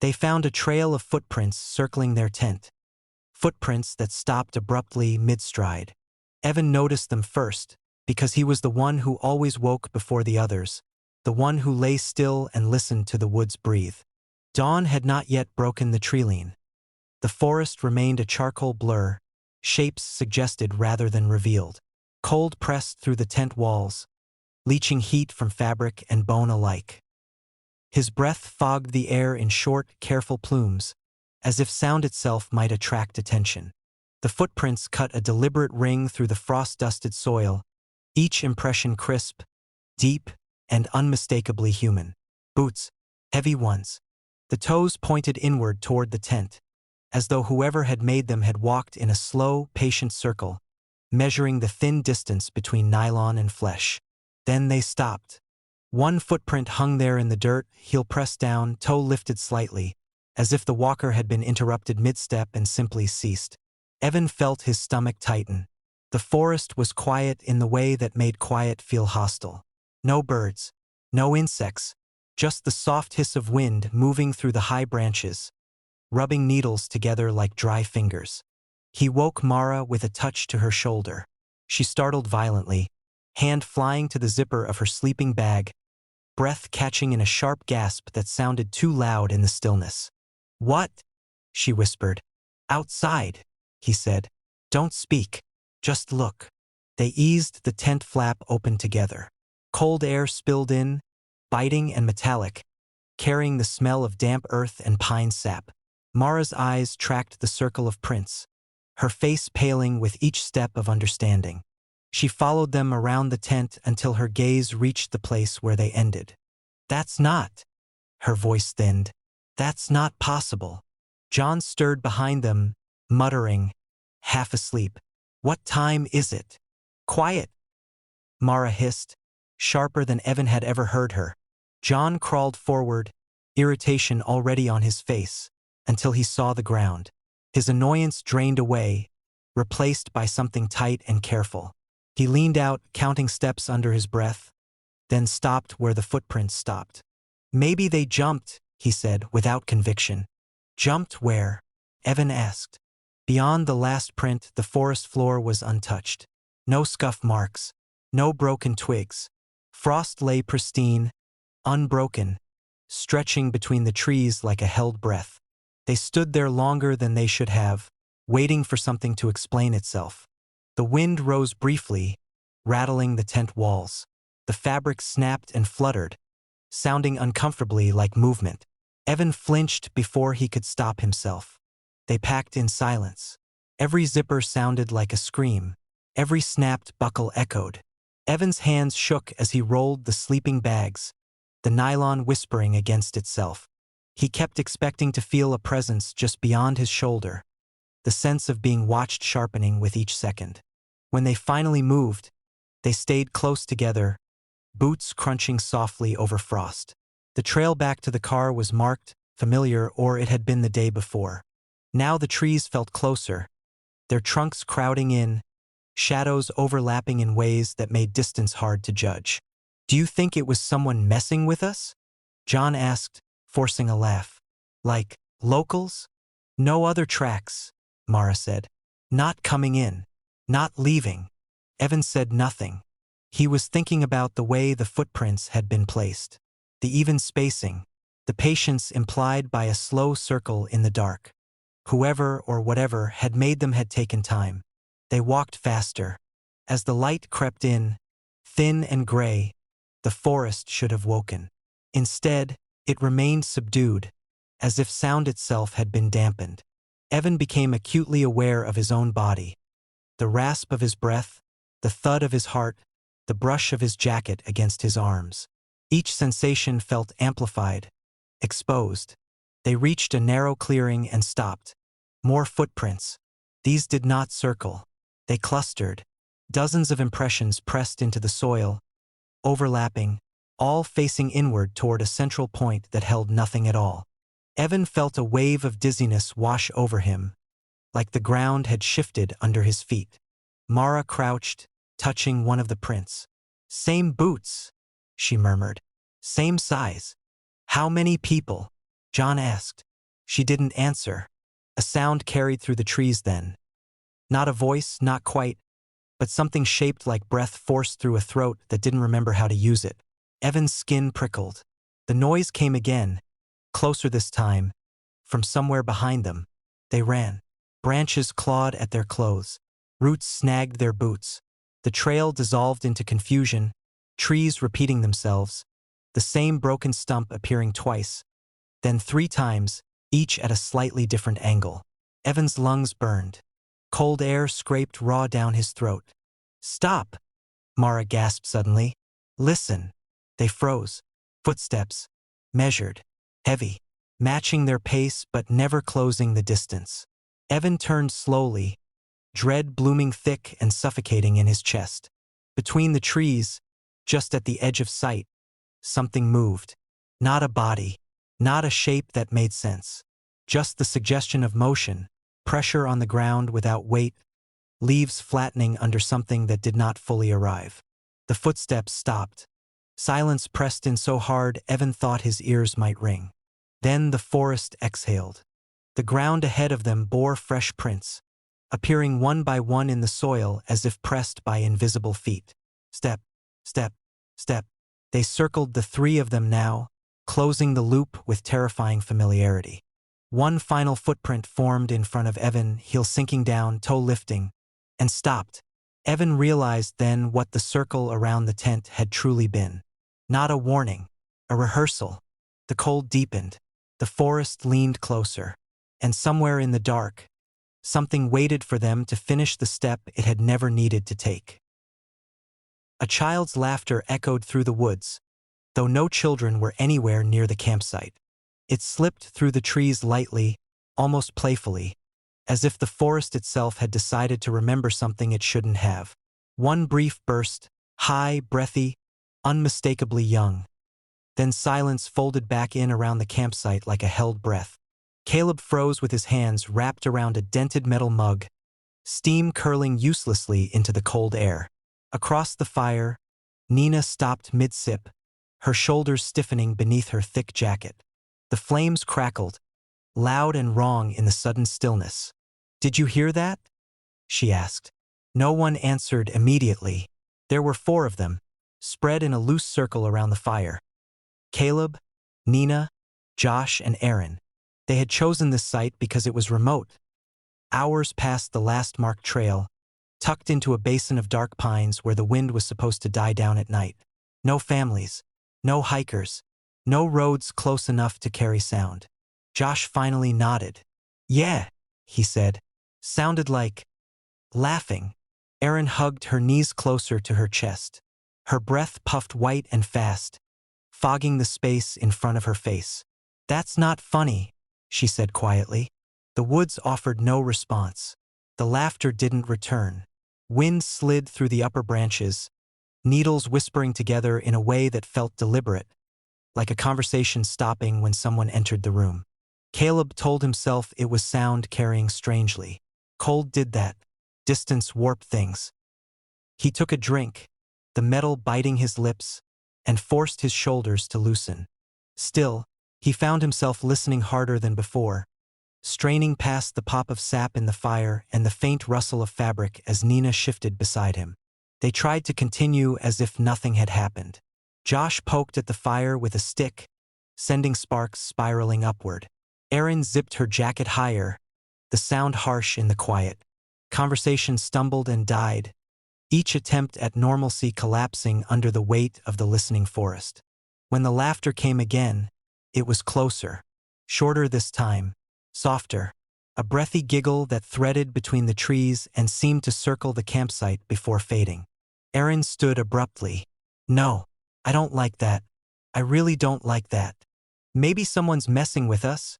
They found a trail of footprints circling their tent. Footprints that stopped abruptly mid-stride. Evan noticed them first, because he was the one who always woke before the others, the one who lay still and listened to the woods breathe. Dawn had not yet broken the treeline. The forest remained a charcoal blur, shapes suggested rather than revealed. Cold pressed through the tent walls, leaching heat from fabric and bone alike. His breath fogged the air in short, careful plumes, as if sound itself might attract attention. The footprints cut a deliberate ring through the frost-dusted soil, each impression crisp, deep, and unmistakably human. Boots, heavy ones. The toes pointed inward toward the tent, as though whoever had made them had walked in a slow, patient circle, measuring the thin distance between nylon and flesh. Then they stopped. One footprint hung there in the dirt, heel pressed down, toe lifted slightly, as if the walker had been interrupted mid-step and simply ceased. Evan felt his stomach tighten. The forest was quiet in the way that made quiet feel hostile. No birds, no insects, just the soft hiss of wind moving through the high branches, rubbing needles together like dry fingers. He woke Mara with a touch to her shoulder. She startled violently, hand flying to the zipper of her sleeping bag, breath catching in a sharp gasp that sounded too loud in the stillness. "What?" she whispered. "Outside," he said. "Don't speak. Just look." They eased the tent flap open together. Cold air spilled in, biting and metallic, carrying the smell of damp earth and pine sap. Mara's eyes tracked the circle of prints, her face paling with each step of understanding. She followed them around the tent until her gaze reached the place where they ended. "That's not," her voice thinned. "That's not possible." John stirred behind them, muttering, half asleep. "What time is it?" "Quiet," Mara hissed, sharper than Evan had ever heard her. John crawled forward, irritation already on his face, until he saw the ground. His annoyance drained away, replaced by something tight and careful. He leaned out, counting steps under his breath, then stopped where the footprints stopped. "Maybe they jumped," he said, without conviction. "Jumped where?" Evan asked. Beyond the last print, the forest floor was untouched. No scuff marks, no broken twigs. Frost lay pristine, unbroken, stretching between the trees like a held breath. They stood there longer than they should have, waiting for something to explain itself. The wind rose briefly, rattling the tent walls. The fabric snapped and fluttered, sounding uncomfortably like movement. Evan flinched before he could stop himself. They packed in silence. Every zipper sounded like a scream. Every snapped buckle echoed. Evan's hands shook as he rolled the sleeping bags, the nylon whispering against itself. He kept expecting to feel a presence just beyond his shoulder, the sense of being watched sharpening with each second. When they finally moved, they stayed close together, boots crunching softly over frost. The trail back to the car was marked, familiar, or it had been the day before. Now the trees felt closer, their trunks crowding in, shadows overlapping in ways that made distance hard to judge. "Do you think it was someone messing with us?" John asked, forcing a laugh. "Like, locals?" "No other tracks," Mara said. "Not coming in. Not leaving." Evan said nothing. He was thinking about the way the footprints had been placed. The even spacing, the patience implied by a slow circle in the dark. Whoever or whatever had made them had taken time. They walked faster. As the light crept in, thin and gray, the forest should have woken. Instead, it remained subdued, as if sound itself had been dampened. Evan became acutely aware of his own body. The rasp of his breath, the thud of his heart, the brush of his jacket against his arms. Each sensation felt amplified, exposed. They reached a narrow clearing and stopped. More footprints. These did not circle. They clustered. Dozens of impressions pressed into the soil, overlapping, all facing inward toward a central point that held nothing at all. Evan felt a wave of dizziness wash over him, like the ground had shifted under his feet. Mara crouched, touching one of the prints. "Same boots," she murmured. "Same size." "How many people?" John asked. She didn't answer. A sound carried through the trees then. Not a voice, not quite, but something shaped like breath forced through a throat that didn't remember how to use it. Evan's skin prickled. The noise came again, closer this time, from somewhere behind them. They ran. Branches clawed at their clothes. Roots snagged their boots. The trail dissolved into confusion, trees repeating themselves, the same broken stump appearing twice, then 3 times, each at a slightly different angle. Evan's lungs burned. Cold air scraped raw down his throat. "Stop!" Mara gasped suddenly. "Listen." They froze. Footsteps. Measured. Heavy. Matching their pace but never closing the distance. Evan turned slowly, dread blooming thick and suffocating in his chest. Between the trees, just at the edge of sight, something moved. Not a body. Not a shape that made sense. Just the suggestion of motion, pressure on the ground without weight, leaves flattening under something that did not fully arrive. The footsteps stopped. Silence pressed in so hard Evan thought his ears might ring. Then the forest exhaled. The ground ahead of them bore fresh prints, appearing one by one in the soil as if pressed by invisible feet. Step, step, step. They circled the 3 of them now, closing the loop with terrifying familiarity. One final footprint formed in front of Evan, heel sinking down, toe lifting, and stopped. Evan realized then what the circle around the tent had truly been. Not a warning, a rehearsal. The cold deepened. The forest leaned closer. And somewhere in the dark, something waited for them to finish the step it had never needed to take. A child's laughter echoed through the woods, though no children were anywhere near the campsite. It slipped through the trees lightly, almost playfully, as if the forest itself had decided to remember something it shouldn't have. One brief burst, high, breathy, unmistakably young. Then silence folded back in around the campsite like a held breath. Caleb froze with his hands wrapped around a dented metal mug, steam curling uselessly into the cold air. Across the fire, Nina stopped mid-sip, her shoulders stiffening beneath her thick jacket. The flames crackled, loud and wrong in the sudden stillness. "Did you hear that?" she asked. No one answered immediately. There were 4 of them, spread in a loose circle around the fire. Caleb, Nina, Josh, and Aaron. They had chosen this site because it was remote. Hours past the last marked trail, tucked into a basin of dark pines where the wind was supposed to die down at night. No families, no hikers, no roads close enough to carry sound. Josh finally nodded. "Yeah," he said. Sounded like laughing. Aaron hugged her knees closer to her chest. Her breath puffed white and fast, fogging the space in front of her face. "That's not funny," she said quietly. The woods offered no response. The laughter didn't return. Wind slid through the upper branches, needles whispering together in a way that felt deliberate, like a conversation stopping when someone entered the room. Caleb told himself it was sound carrying strangely. Cold did that. Distance warped things. He took a drink, the metal biting his lips, and forced his shoulders to loosen. Still, he found himself listening harder than before, straining past the pop of sap in the fire and the faint rustle of fabric as Nina shifted beside him. They tried to continue as if nothing had happened. Josh poked at the fire with a stick, sending sparks spiraling upward. Erin zipped her jacket higher, the sound harsh in the quiet. Conversation stumbled and died, each attempt at normalcy collapsing under the weight of the listening forest. When the laughter came again, it was closer, shorter this time, softer, a breathy giggle that threaded between the trees and seemed to circle the campsite before fading. Erin stood abruptly. "No, I don't like that. I really don't like that." "Maybe someone's messing with us,"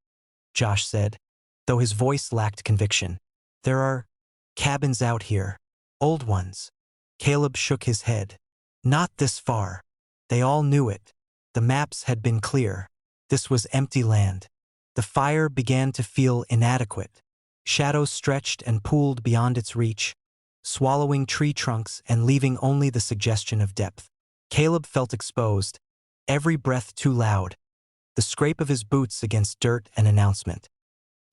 Josh said, though his voice lacked conviction. "There are cabins out here, old ones." Caleb shook his head. "Not this far." They all knew it. The maps had been clear. This was empty land. The fire began to feel inadequate. Shadows stretched and pooled beyond its reach, swallowing tree trunks and leaving only the suggestion of depth. Caleb felt exposed, every breath too loud, the scrape of his boots against dirt an announcement.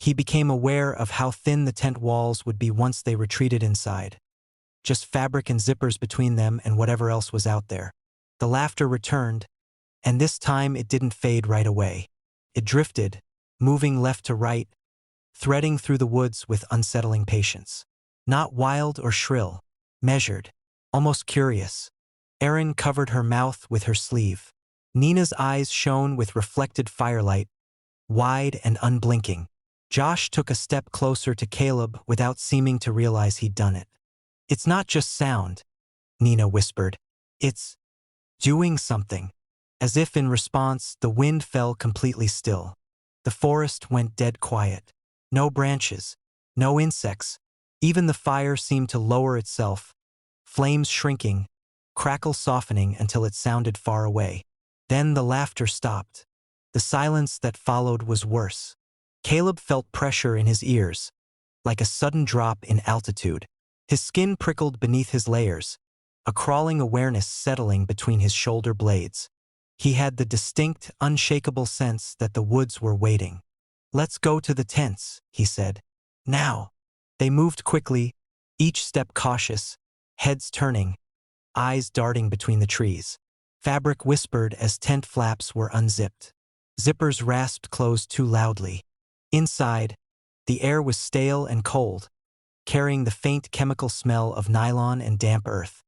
He became aware of how thin the tent walls would be once they retreated inside. Just fabric and zippers between them and whatever else was out there. The laughter returned, and this time it didn't fade right away. It drifted, moving left to right, threading through the woods with unsettling patience. Not wild or shrill, measured, almost curious. Erin covered her mouth with her sleeve. Nina's eyes shone with reflected firelight, wide and unblinking. Josh took a step closer to Caleb without seeming to realize he'd done it. "It's not just sound," Nina whispered. "It's doing something." As if in response, the wind fell completely still. The forest went dead quiet. No branches, no insects. Even the fire seemed to lower itself, flames shrinking, crackle softening until it sounded far away. Then the laughter stopped. The silence that followed was worse. Caleb felt pressure in his ears, like a sudden drop in altitude. His skin prickled beneath his layers, a crawling awareness settling between his shoulder blades. He had the distinct, unshakable sense that the woods were waiting. "Let's go to the tents," he said. "Now." They moved quickly, each step cautious, heads turning, eyes darting between the trees. Fabric whispered as tent flaps were unzipped. Zippers rasped closed too loudly. Inside, the air was stale and cold, carrying the faint chemical smell of nylon and damp earth.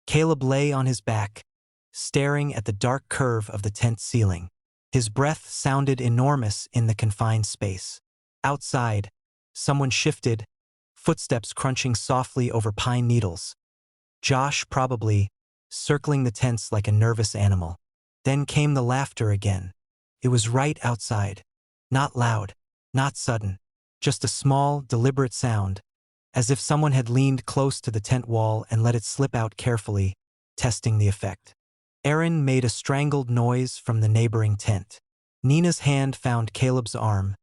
Caleb lay on his back, staring at the dark curve of the tent ceiling. His breath sounded enormous in the confined space. Outside, someone shifted, footsteps crunching softly over pine needles. Josh, probably, circling the tents like a nervous animal. Then came the laughter again. It was right outside. Not loud, not sudden, just a small, deliberate sound, as if someone had leaned close to the tent wall and let it slip out carefully, testing the effect. Erin made a strangled noise from the neighboring tent. Nina's hand found Caleb's arm,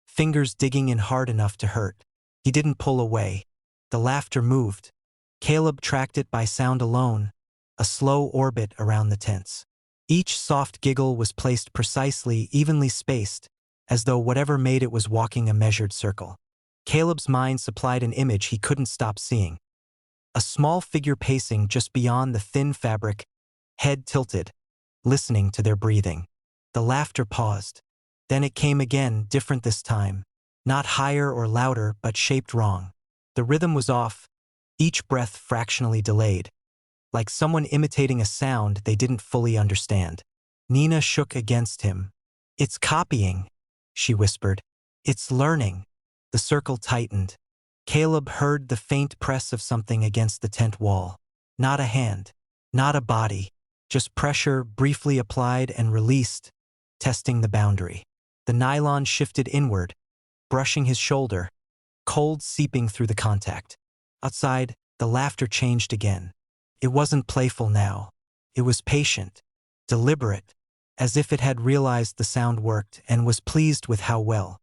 fingers digging in hard enough to hurt. He didn't pull away. The laughter moved. Caleb tracked it by sound alone, a slow orbit around the tents. Each soft giggle was placed precisely, evenly spaced, as though whatever made it was walking a measured circle. Caleb's mind supplied an image he couldn't stop seeing. A small figure pacing just beyond the thin fabric, head tilted, listening to their breathing. The laughter paused. Then it came again, different this time. Not higher or louder, but shaped wrong. The rhythm was off, each breath fractionally delayed, like someone imitating a sound they didn't fully understand. Nina shook against him. "It's copying," she whispered. "It's learning." The circle tightened. Caleb heard the faint press of something against the tent wall. Not a hand, not a body, just pressure briefly applied and released, testing the boundary. The nylon shifted inward, brushing his shoulder, cold seeping through the contact. Outside, the laughter changed again. It wasn't playful now. It was patient, deliberate, as if it had realized the sound worked and was pleased with how well.